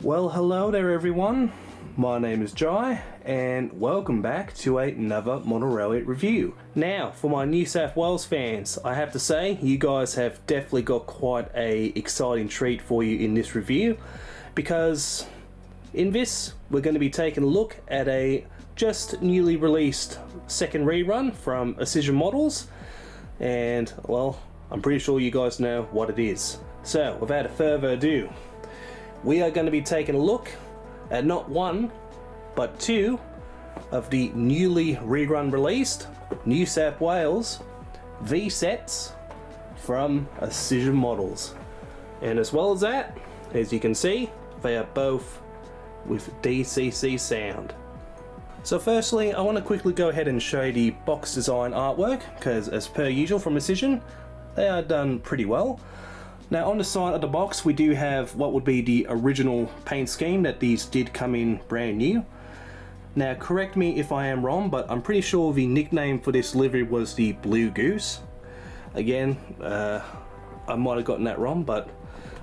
Well, hello there everyone, my name is Jai and welcome back to another Model Railway review. Now, for my New South Wales fans, I have to say you guys have definitely got quite a exciting treat for you in this review, because in this we're going to be taking a look at a just newly released second rerun from Auscision Models, and well, I'm pretty sure you guys know what it is. So without further ado, we are going to be taking a look at not one, but two of the newly rerun released New South Wales V Sets from Auscision Models. And as well as that, as you can see, they are both with DCC sound. So firstly, I want to quickly go ahead and show you the box design artwork, because as per usual from Auscision, they are done pretty well. Now on the side of the box we do have what would be the original paint scheme that these did come in brand new. Now correct me if I am wrong, but I'm pretty sure the nickname for this livery was the Blue Goose. Again, I might have gotten that wrong, but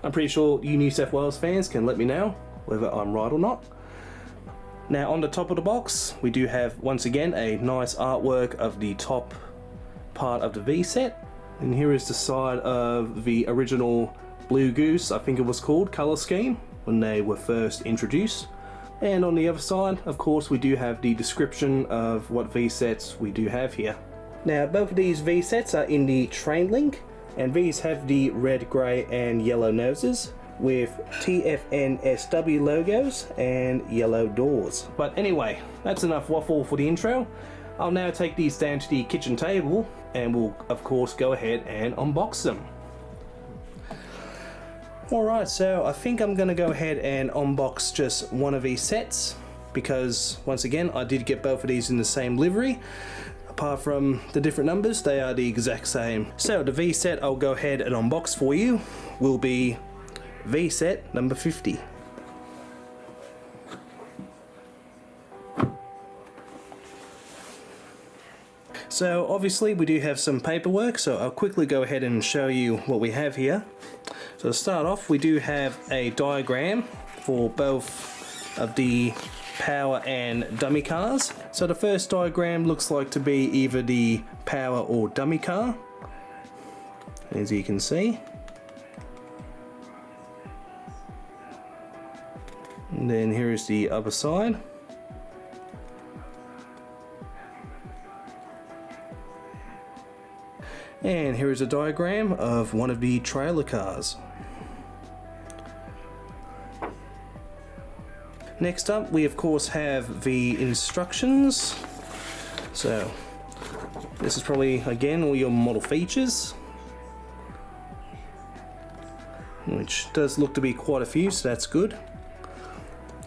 I'm pretty sure you New South Wales fans can let me know whether I'm right or not. Now on the top of the box we do have once again a nice artwork of the top part of the V set. And here is the side of the original Blue Goose, I think it was called, colour scheme when they were first introduced. And on the other side, of course, we do have the description of what V sets we do have here. Now both of these V sets are in the train link, and these have the red, grey and yellow noses with TFNSW logos and yellow doors. But anyway, that's enough waffle for the intro. I'll now take these down to the kitchen table and we'll of course go ahead and unbox them. Alright, so I think I'm gonna go ahead and unbox just one of these sets, because once again I did get both of these in the same livery. Apart from the different numbers, they are the exact same. So the V set I'll go ahead and unbox for you will be V set number 50. So obviously we do have some paperwork, so I'll quickly go ahead and show you what we have here. So to start off, we do have a diagram for both of the power and dummy cars. So the first diagram looks like to be either the power or dummy car, as you can see. And then here is the other side. And here is a diagram of one of the trailer cars. Next up, we of course have the instructions. So this is probably again all your model features, which does look to be quite a few, so that's good.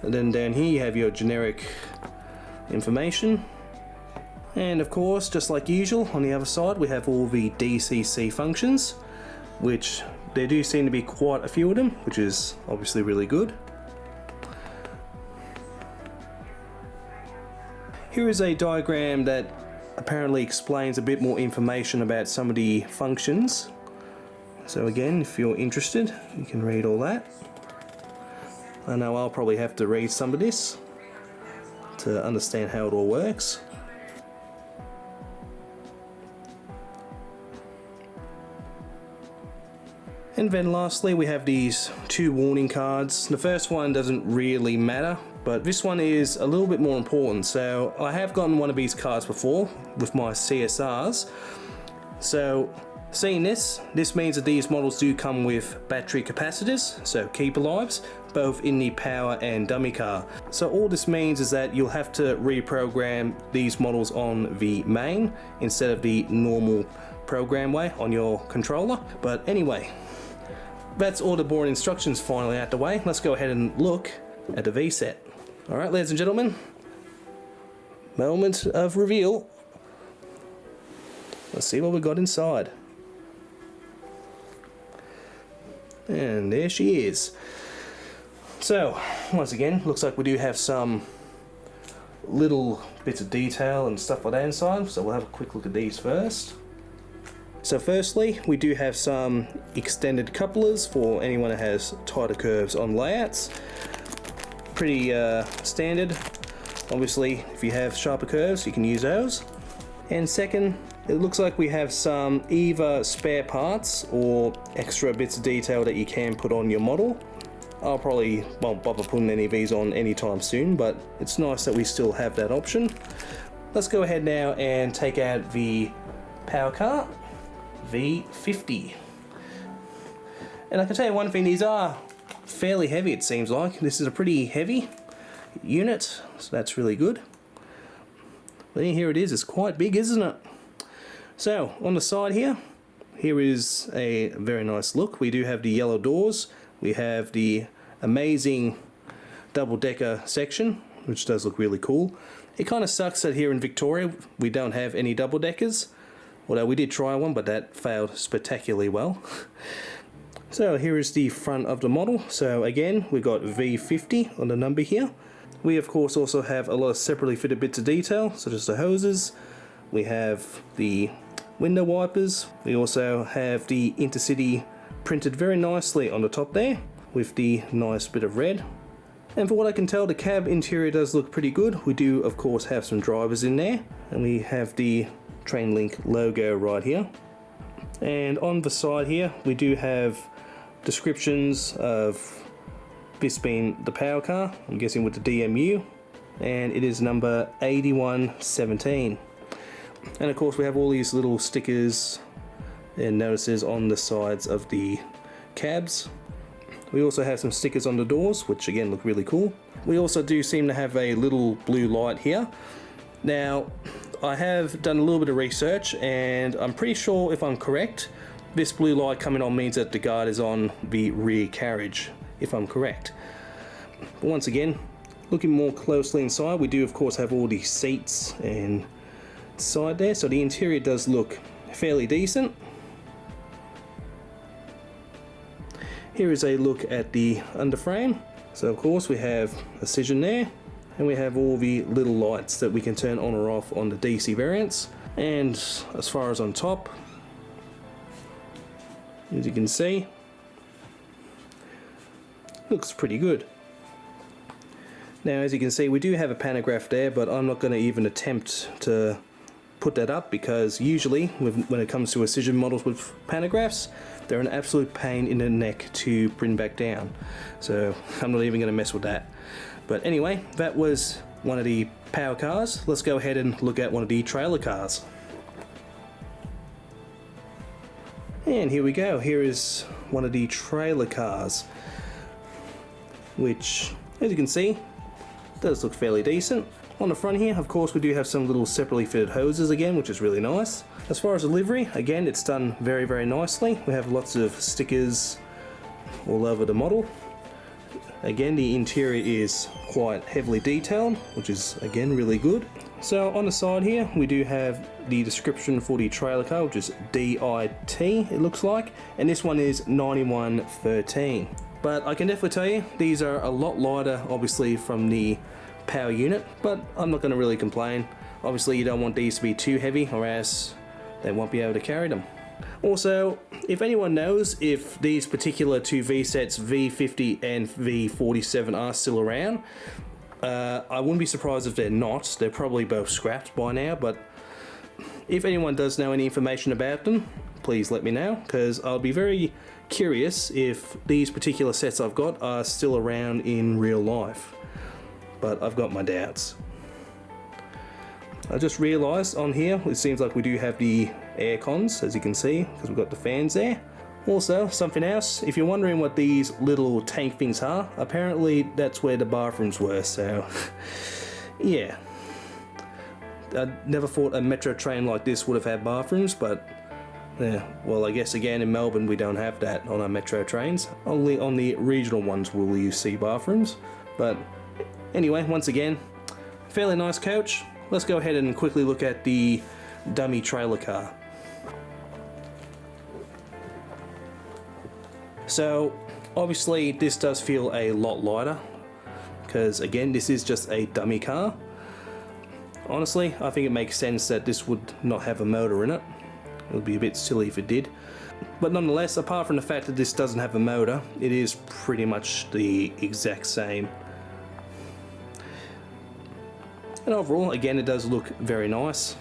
And then down here you have your generic information. And of course, just like usual, on the other side we have all the DCC functions, which there do seem to be quite a few of them, which is obviously really good. Here is a diagram that apparently explains a bit more information about some of the functions. So again, if you're interested, you can read all that. I know I'll probably have to read some of this to understand how it all works. And then lastly we have these two warning cards. The first one doesn't really matter, but this one is a little bit more important. So I have gotten one of these cards before with my CSRs. So seeing this means that these models do come with battery capacitors, so keep alives, both in the power and dummy car. So all this means is that you'll have to reprogram these models on the main instead of the normal program way on your controller. But anyway, that's all the boring instructions finally out the way. Let's go ahead and look at the V set. Alright, ladies and gentlemen, moment of reveal. Let's see what we got inside. And there she is. So, once again, looks like we do have some little bits of detail and stuff like that inside, so we'll have a quick look at these first. So firstly, we do have some extended couplers for anyone who has tighter curves on layouts. pretty standard. Obviously, if you have sharper curves, you can use those. And second, it looks like we have some either spare parts or extra bits of detail that you can put on your model. I'll probably won't bother putting any of these on anytime soon, but it's nice that we still have that option. Let's go ahead now and take out the power car V50. And I can tell you one thing, these are fairly heavy, it seems like. This is a pretty heavy unit, so that's really good. But here it is, it's quite big, isn't it? So on the side here is a very nice look. We do have the yellow doors. We have the amazing double-decker section, which does look really cool. It kind of sucks that here in Victoria we don't have any double-deckers, although we did try one, but that failed spectacularly well. So here is the front of the model. So again, we've got V50 on the number here. We of course also have a lot of separately fitted bits of detail, such as the hoses. We have the window wipers. We also have the Intercity printed very nicely on the top there, with the nice bit of red. And for what I can tell, the cab interior does look pretty good. We do of course have some drivers in there, and we have the Trainlink logo right here. And on the side here we do have descriptions of this being the power car, I'm guessing with the DMU, and it is number 8117. And of course we have all these little stickers and notices on the sides of the cabs. We also have some stickers on the doors, which again look really cool. We also do seem to have a little blue light here. Now, I have done a little bit of research, and I'm pretty sure, if I'm correct, this blue light coming on means that the guard is on the rear carriage, if I'm correct. But once again, looking more closely inside, we do of course have all the seats and side there, so the interior does look fairly decent. Here is a look at the underframe. So of course we have Auscision there, and we have all the little lights that we can turn on or off on the DC variants. And as far as on top, as you can see, looks pretty good. Now as you can see, we do have a pantograph there, but I'm not going to even attempt to put that up, because usually when it comes to Auscision models with pantographs, they're an absolute pain in the neck to bring back down, so I'm not even going to mess with that. But anyway, that was one of the power cars. Let's go ahead and look at one of the trailer cars. And here we go, here is one of the trailer cars, which as you can see does look fairly decent. On the front here, of course, we do have some little separately fitted hoses again, which is really nice. As far as the livery, again, it's done very, very nicely. We have lots of stickers all over the model. Again, the interior is quite heavily detailed, which is again really good. So on the side here, we do have the description for the trailer car, which is DIT, it looks like, and this one is 9113. But I can definitely tell you, these are a lot lighter, obviously, from the power unit, but I'm not going to really complain. Obviously you don't want these to be too heavy, or else they won't be able to carry them. Also, if anyone knows if these particular two V sets, V50 and V47, are still around, I wouldn't be surprised if they're not. They're probably both scrapped by now, but if anyone does know any information about them, please let me know, because I'll be very curious if these particular sets I've got are still around in real life. But I've got my doubts. I just realised on here, it seems like we do have the air cons, as you can see, because we've got the fans there. Also, something else, if you're wondering what these little tank things are, apparently that's where the bathrooms were, so yeah. I never thought a metro train like this would have had bathrooms, but yeah, well, I guess again in Melbourne we don't have that on our metro trains. Only on the regional ones will you see bathrooms. But anyway, once again, fairly nice coach. Let's go ahead and quickly look at the dummy trailer car. So obviously this does feel a lot lighter, because again this is just a dummy car. Honestly, I think it makes sense that this would not have a motor in it. It would be a bit silly if it did. But nonetheless, apart from the fact that this doesn't have a motor, it is pretty much the exact same And overall, again, it does look very nice.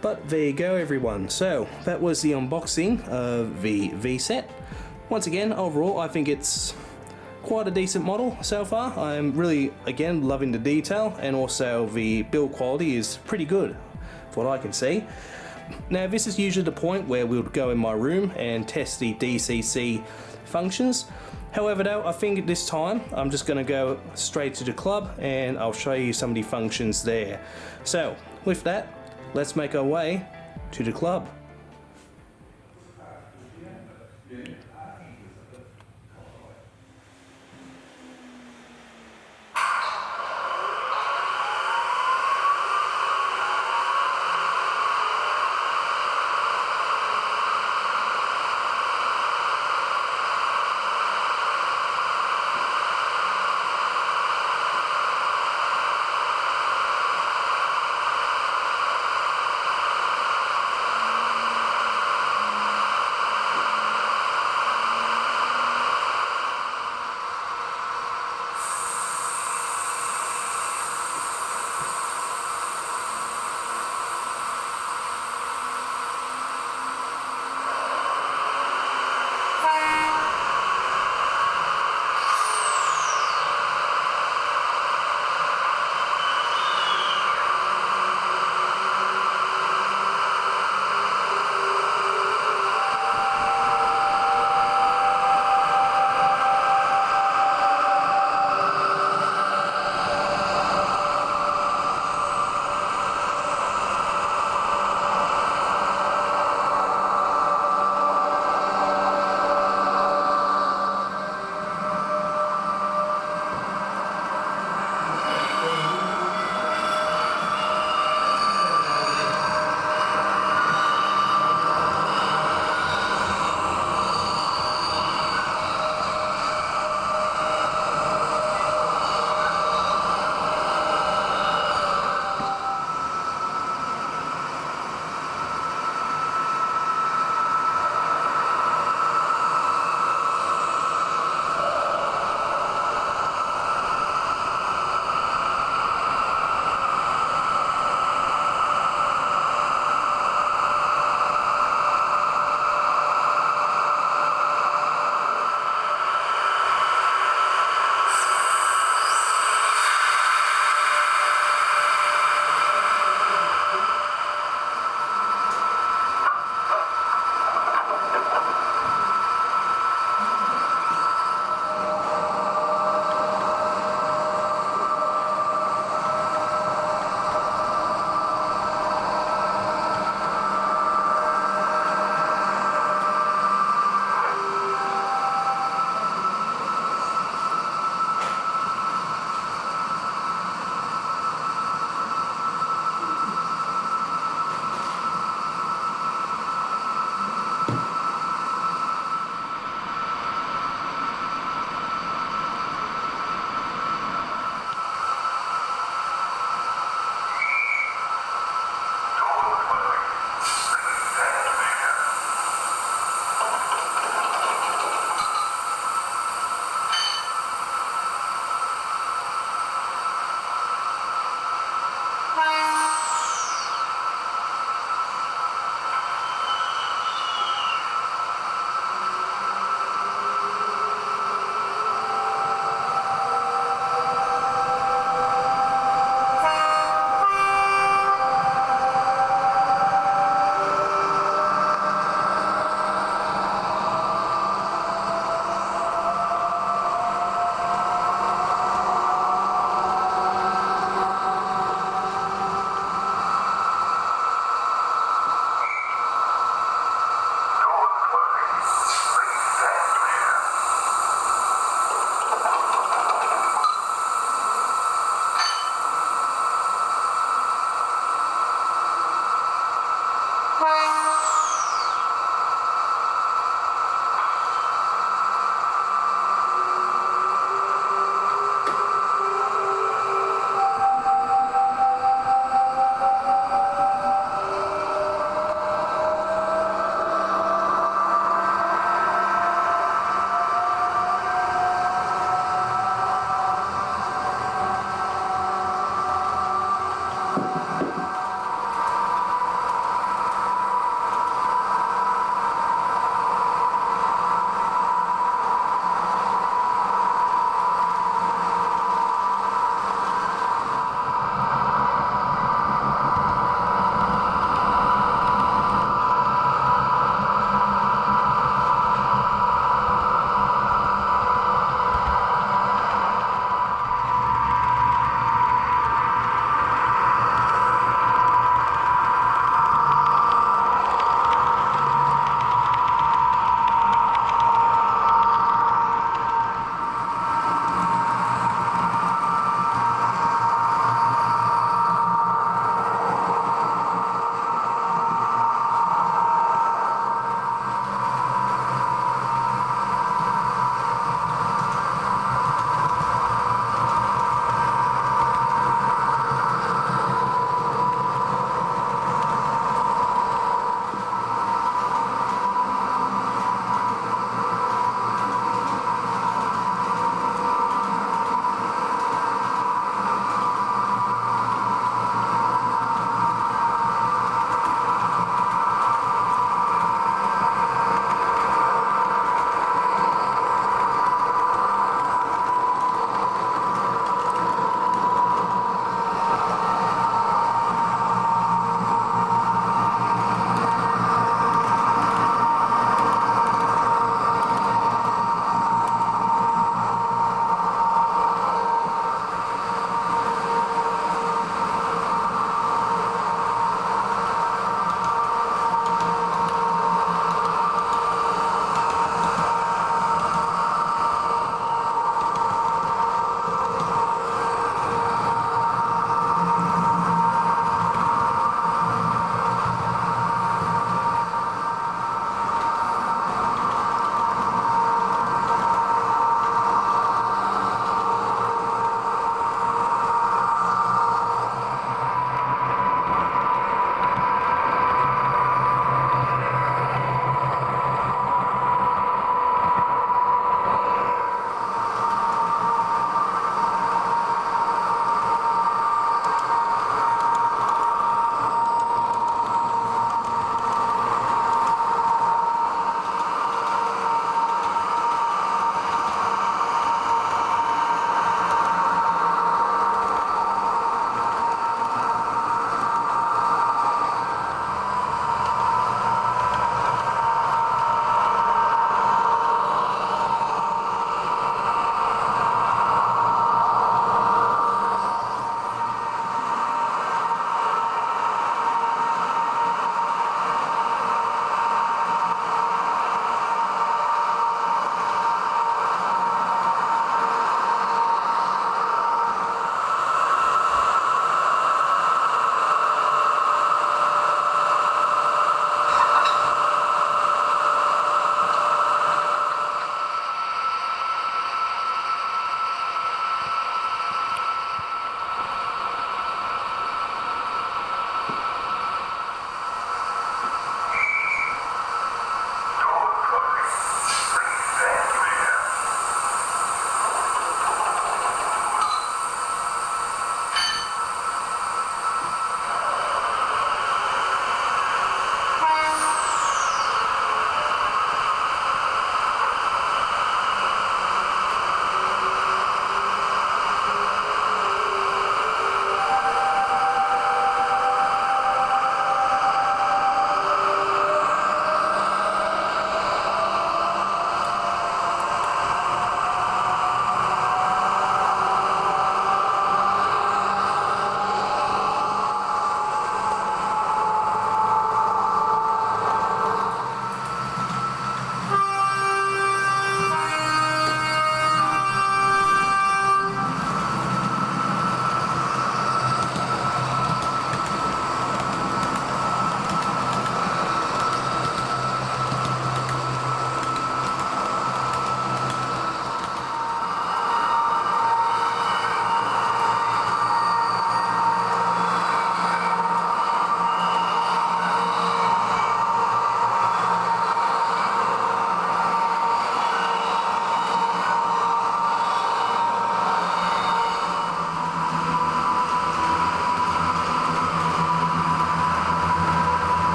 But there you go, everyone. So that was the unboxing of the V set. Once again, overall, I think it's quite a decent model so far. I'm really, again, loving the detail, and also the build quality is pretty good, from what I can see. Now, this is usually the point where we'll go in my room and test the DCC functions. However, though, I think this time I'm just going to go straight to the club and I'll show you some of the functions there. So, with that, let's make our way to the club.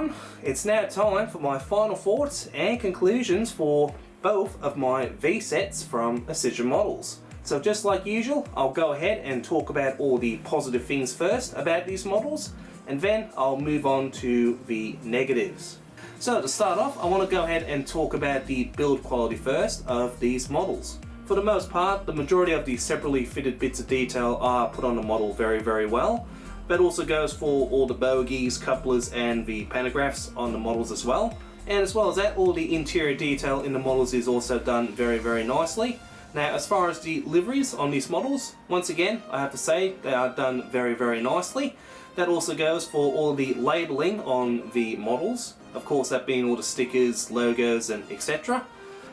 everyone, it's now time for my final thoughts and conclusions for both of my V sets from Auscision Models. So just like usual, I'll go ahead and talk about all the positive things first about these models, and then I'll move on to the negatives. So to start off, I want to go ahead and talk about the build quality first of these models. For the most part, the majority of the separately fitted bits of detail are put on the model very well. That also goes for all the bogies, couplers and the pantographs on the models as well. And as well as that, all the interior detail in the models is also done very nicely. Now as far as the liveries on these models, once again I have to say they are done very nicely. That also goes for all the labelling on the models, of course that being all the stickers, logos and etc.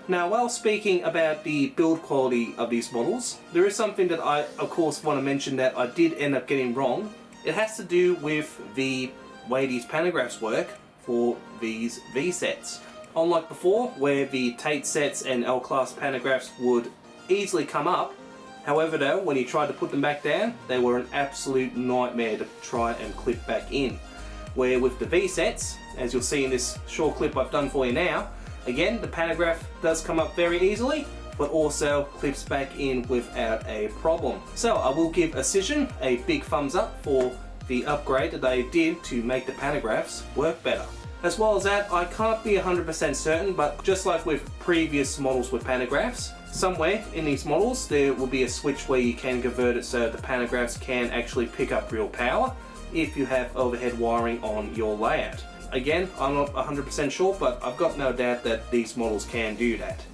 Now while speaking about the build quality of these models, there is something that I of course want to mention that I did end up getting wrong. It has to do with the way these pantographs work for these V sets. Unlike before, where the Tate sets and L-class pantographs would easily come up, however though, when you tried to put them back down, they were an absolute nightmare to try and clip back in. Where with the V sets, as you'll see in this short clip I've done for you now, again the pantograph does come up very easily, but also clips back in without a problem. So I will give Auscision a big thumbs up for the upgrade that they did to make the pantographs work better. As well as that, I can't be 100% certain, but just like with previous models with pantographs, somewhere in these models there will be a switch where you can convert it so the pantographs can actually pick up real power if you have overhead wiring on your layout. Again, I'm not 100% sure, but I've got no doubt that these models can do that.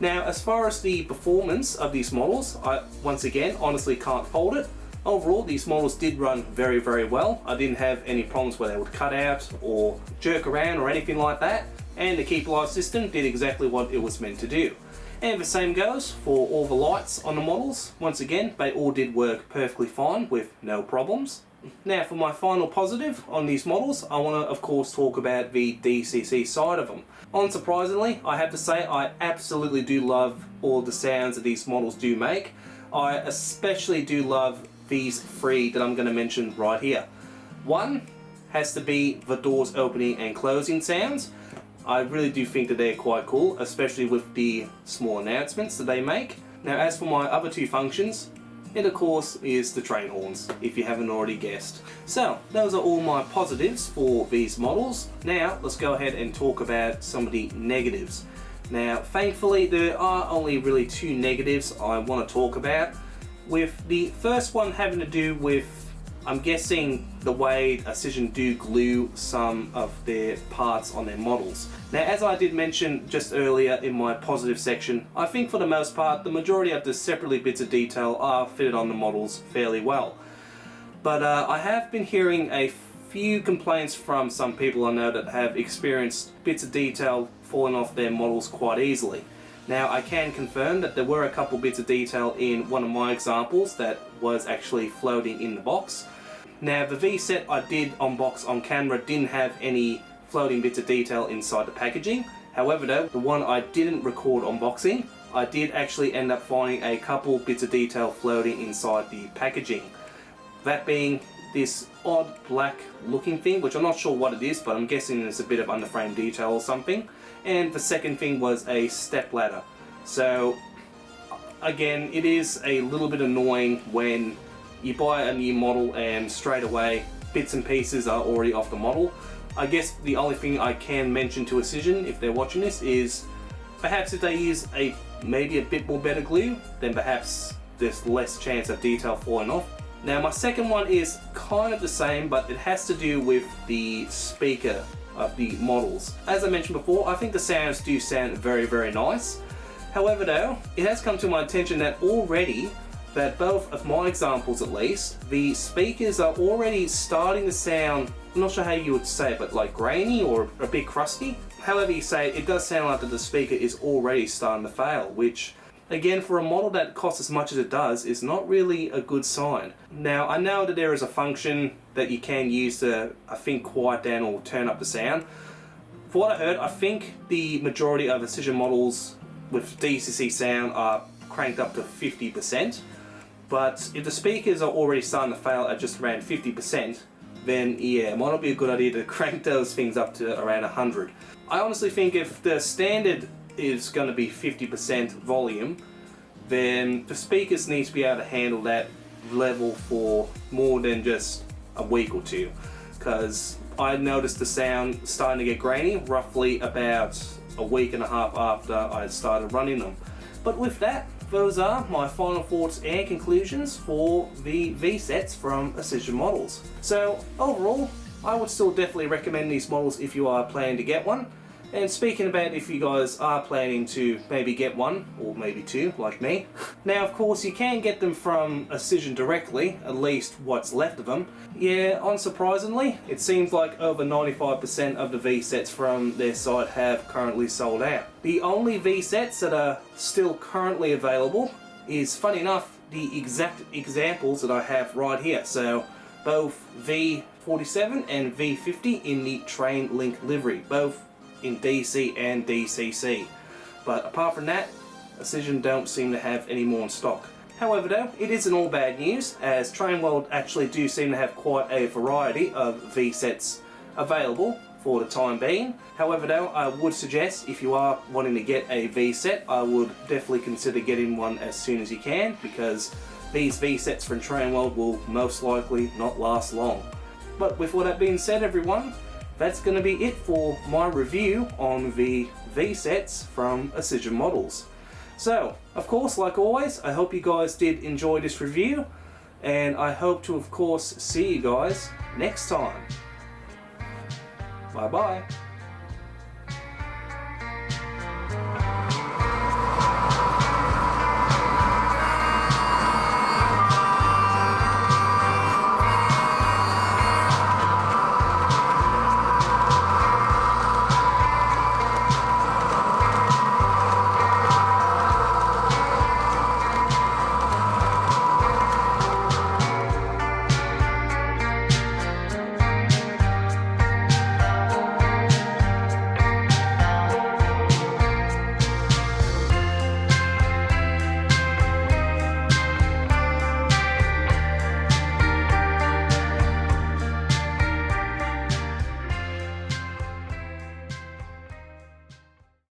Now, as far as the performance of these models, I once again honestly can't fault it. Overall, these models did run very well. I didn't have any problems where they would cut out or jerk around or anything like that, and the Keep Alive system did exactly what it was meant to do. And the same goes for all the lights on the models. Once again, they all did work perfectly fine with no problems. Now for my final positive on these models, I want to of course talk about the DCC side of them. Unsurprisingly, I have to say I absolutely do love all the sounds that these models do make. I especially do love these three that I'm going to mention right here. One has to be the doors opening and closing sounds. I really do think that they're quite cool, especially with the small announcements that they make. Now as for my other two functions, it of course is the train horns, if you haven't already guessed. So those are all my positives for these models. Now let's go ahead and talk about some of the negatives. Now thankfully there are only really two negatives I want to talk about, with the first one having to do with, I'm guessing, the way Auscision do glue some of their parts on their models. Now as I did mention just earlier in my positive section, I think for the most part the majority of the separately bits of detail are fitted on the models fairly well. But I have been hearing a few complaints from some people I know that have experienced bits of detail falling off their models quite easily. Now I can confirm that there were a couple bits of detail in one of my examples that was actually floating in the box. Now the V set I did unbox on camera didn't have any floating bits of detail inside the packaging. However though, the one I didn't record unboxing, I did actually end up finding a couple bits of detail floating inside the packaging. That being this odd black looking thing, which I'm not sure what it is, but I'm guessing it's a bit of underframe detail or something. And the second thing was a step ladder. So again, it is a little bit annoying when you buy a new model and straight away bits and pieces are already off the model. I guess the only thing I can mention to Auscision, if they're watching this, is perhaps if they use maybe a bit more better glue, then perhaps there's less chance of detail falling off. Now my second one is kind of the same, but it has to do with the speaker of the models. As I mentioned before, I think the sounds do sound very nice. However though, it has come to my attention that already, that both of my examples at least, the speakers are already starting to sound, I'm not sure how you would say it, but like grainy or a bit crusty. However you say it, it does sound like that the speaker is already starting to fail, which again, for a model that costs as much as it does, is not really a good sign. Now, I know that there is a function that you can use to, I think, quiet down or turn up the sound. For what I heard, I think the majority of Auscision models with DCC sound are cranked up to 50%. But if the speakers are already starting to fail at just around 50%, then yeah, it might not be a good idea to crank those things up to around 100. I honestly think if the standard is going to be 50% volume, then the speakers need to be able to handle that level for more than just a week or two, because I noticed the sound starting to get grainy roughly about a week and a half after I started running them. But with that, those are my final thoughts and conclusions for the V Sets from Auscision Models. So overall, I would still definitely recommend these models if you are planning to get one. And speaking about if you guys are planning to maybe get one, or maybe two, like me. Now of course you can get them from Auscision directly, at least what's left of them. Yeah, unsurprisingly, it seems like over 95% of the V Sets from their site have currently sold out. The only V Sets that are still currently available is, funny enough, the exact examples that I have right here. So both V47 and V50 in the Train Link livery, both in DC and DCC. But apart from that, Auscision don't seem to have any more in stock. However though, it isn't all bad news, as Trainworld actually do seem to have quite a variety of V Sets available for the time being. However though, I would suggest if you are wanting to get a V Set, I would definitely consider getting one as soon as you can, because these V Sets from Trainworld will most likely not last long. But with all that being said, everyone, that's going to be it for my review on the V Sets from Auscision Models. So, of course, like always, I hope you guys did enjoy this review, and I hope to, of course, see you guys next time. Bye bye.